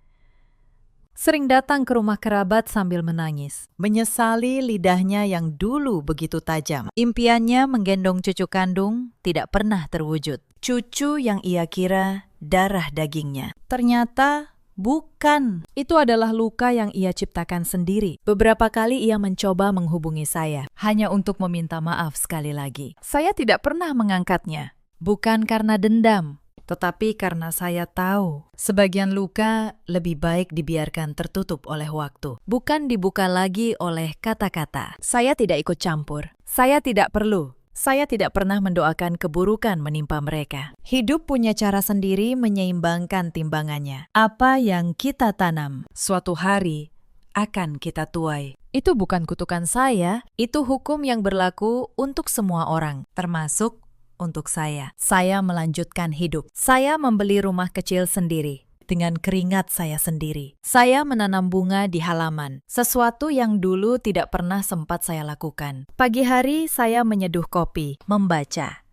sering datang ke rumah kerabat sambil menangis, menyesali lidahnya yang dulu begitu tajam. Impiannya menggendong cucu kandung tidak pernah terwujud. Cucu yang ia kira darah dagingnya. Ternyata bukan, itu adalah luka yang ia ciptakan sendiri. Beberapa kali ia mencoba menghubungi saya, hanya untuk meminta maaf sekali lagi. Saya tidak pernah mengangkatnya, bukan karena dendam, tetapi karena saya tahu sebagian luka lebih baik dibiarkan tertutup oleh waktu, bukan dibuka lagi oleh kata-kata. Saya tidak ikut campur, saya tidak perlu. Saya tidak pernah mendoakan keburukan menimpa mereka. Hidup punya cara sendiri menyeimbangkan timbangannya. Apa yang kita tanam, suatu hari akan kita tuai. Itu bukan kutukan saya, itu hukum yang berlaku untuk semua orang, termasuk untuk saya. Saya melanjutkan hidup. Saya membeli rumah kecil sendiri. dengan keringat saya sendiri. Saya menanam bunga di halaman, sesuatu yang dulu tidak pernah sempat saya lakukan. Pagi hari saya menyeduh kopi, membaca,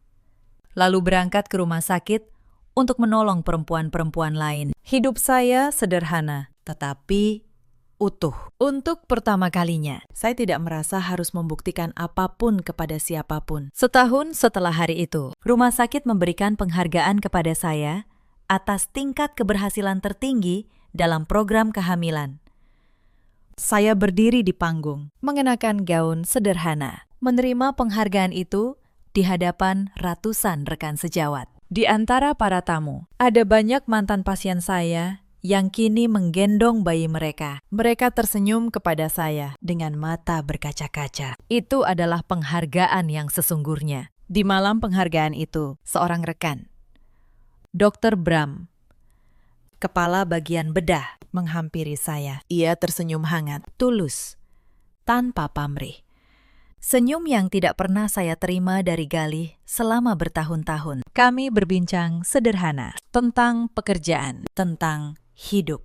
lalu berangkat ke rumah sakit untuk menolong perempuan-perempuan lain. Hidup saya sederhana, tetapi utuh. Untuk pertama kalinya, saya tidak merasa harus membuktikan apapun kepada siapapun. Setahun setelah hari itu, rumah sakit memberikan penghargaan kepada saya atas tingkat keberhasilan tertinggi dalam program kehamilan. Saya berdiri di panggung, mengenakan gaun sederhana, menerima penghargaan itu di hadapan ratusan rekan sejawat. Di antara para tamu, ada banyak mantan pasien saya yang kini menggendong bayi mereka. Mereka tersenyum kepada saya dengan mata berkaca-kaca. Itu adalah penghargaan yang sesungguhnya. Di malam penghargaan itu, seorang rekan, Dr. Bram, kepala bagian bedah, menghampiri saya. Ia tersenyum hangat, tulus, tanpa pamrih. Senyum yang tidak pernah saya terima dari Galih selama bertahun-tahun. Kami berbincang sederhana tentang pekerjaan, tentang hidup.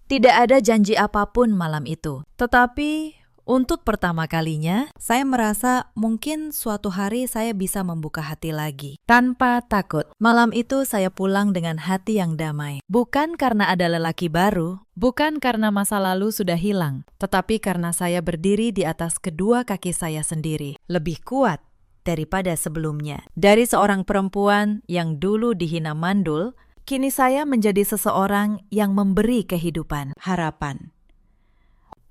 Tidak ada janji apapun malam itu, tetapi untuk pertama kalinya, saya merasa mungkin suatu hari saya bisa membuka hati lagi, tanpa takut. Malam itu saya pulang dengan hati yang damai. Bukan karena ada lelaki baru, bukan karena masa lalu sudah hilang, tetapi karena saya berdiri di atas kedua kaki saya sendiri, lebih kuat daripada sebelumnya. Dari seorang perempuan yang dulu dihina mandul, kini saya menjadi seseorang yang memberi kehidupan, harapan,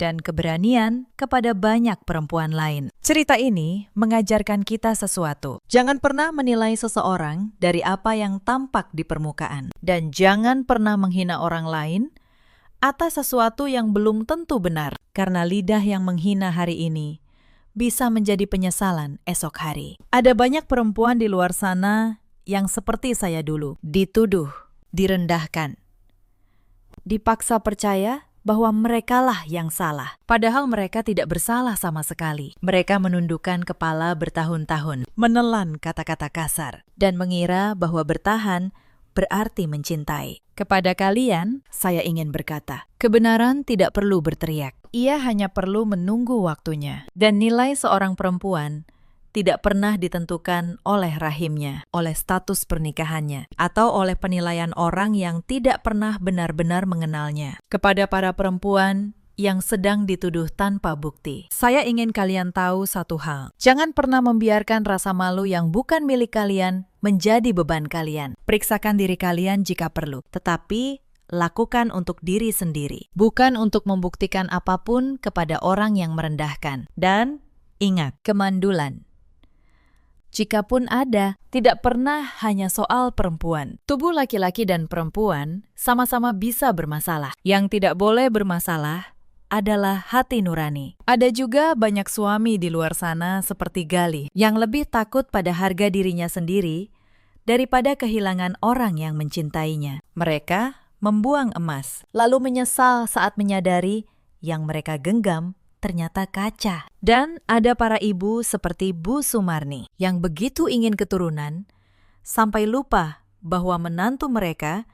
dan keberanian kepada banyak perempuan lain. Cerita ini mengajarkan kita sesuatu. Jangan pernah menilai seseorang dari apa yang tampak di permukaan. Dan jangan pernah menghina orang lain atas sesuatu yang belum tentu benar. Karena lidah yang menghina hari ini bisa menjadi penyesalan esok hari. Ada banyak perempuan di luar sana yang seperti saya dulu. Dituduh, direndahkan, dipaksa percaya bahwa merekalah yang salah. Padahal mereka tidak bersalah sama sekali. Mereka menundukkan kepala bertahun-tahun, menelan kata-kata kasar, dan mengira bahwa bertahan berarti mencintai. Kepada kalian, saya ingin berkata, kebenaran tidak perlu berteriak. Ia hanya perlu menunggu waktunya. Dan nilai seorang perempuan tidak pernah ditentukan oleh rahimnya, oleh status pernikahannya, atau oleh penilaian orang yang tidak pernah benar-benar mengenalnya. Kepada para perempuan yang sedang dituduh tanpa bukti, saya ingin kalian tahu satu hal. Jangan pernah membiarkan rasa malu yang bukan milik kalian menjadi beban kalian. Periksakan diri kalian jika perlu, tetapi lakukan untuk diri sendiri, bukan untuk membuktikan apapun kepada orang yang merendahkan. Dan ingat, kemandulan, jikapun ada, tidak pernah hanya soal perempuan. Tubuh laki-laki dan perempuan sama-sama bisa bermasalah. Yang tidak boleh bermasalah adalah hati nurani. Ada juga banyak suami di luar sana seperti Galih yang lebih takut pada harga dirinya sendiri daripada kehilangan orang yang mencintainya. Mereka membuang emas, lalu menyesal saat menyadari yang mereka genggam ternyata kaca. Dan ada para ibu seperti Bu Sumarni yang begitu ingin keturunan sampai lupa bahwa menantu mereka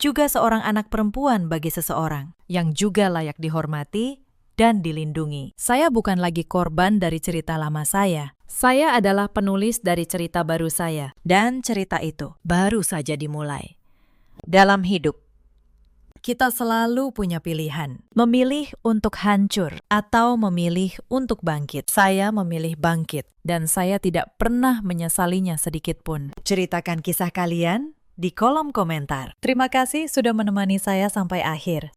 juga seorang anak perempuan bagi seseorang yang juga layak dihormati dan dilindungi. Saya bukan lagi korban dari cerita lama saya. Saya adalah penulis dari cerita baru saya. Dan cerita itu baru saja dimulai. Dalam hidup, kita selalu punya pilihan, memilih untuk hancur atau memilih untuk bangkit. Saya memilih bangkit, dan saya tidak pernah menyesalinya sedikit pun. Ceritakan kisah kalian di kolom komentar. Terima kasih sudah menemani saya sampai akhir.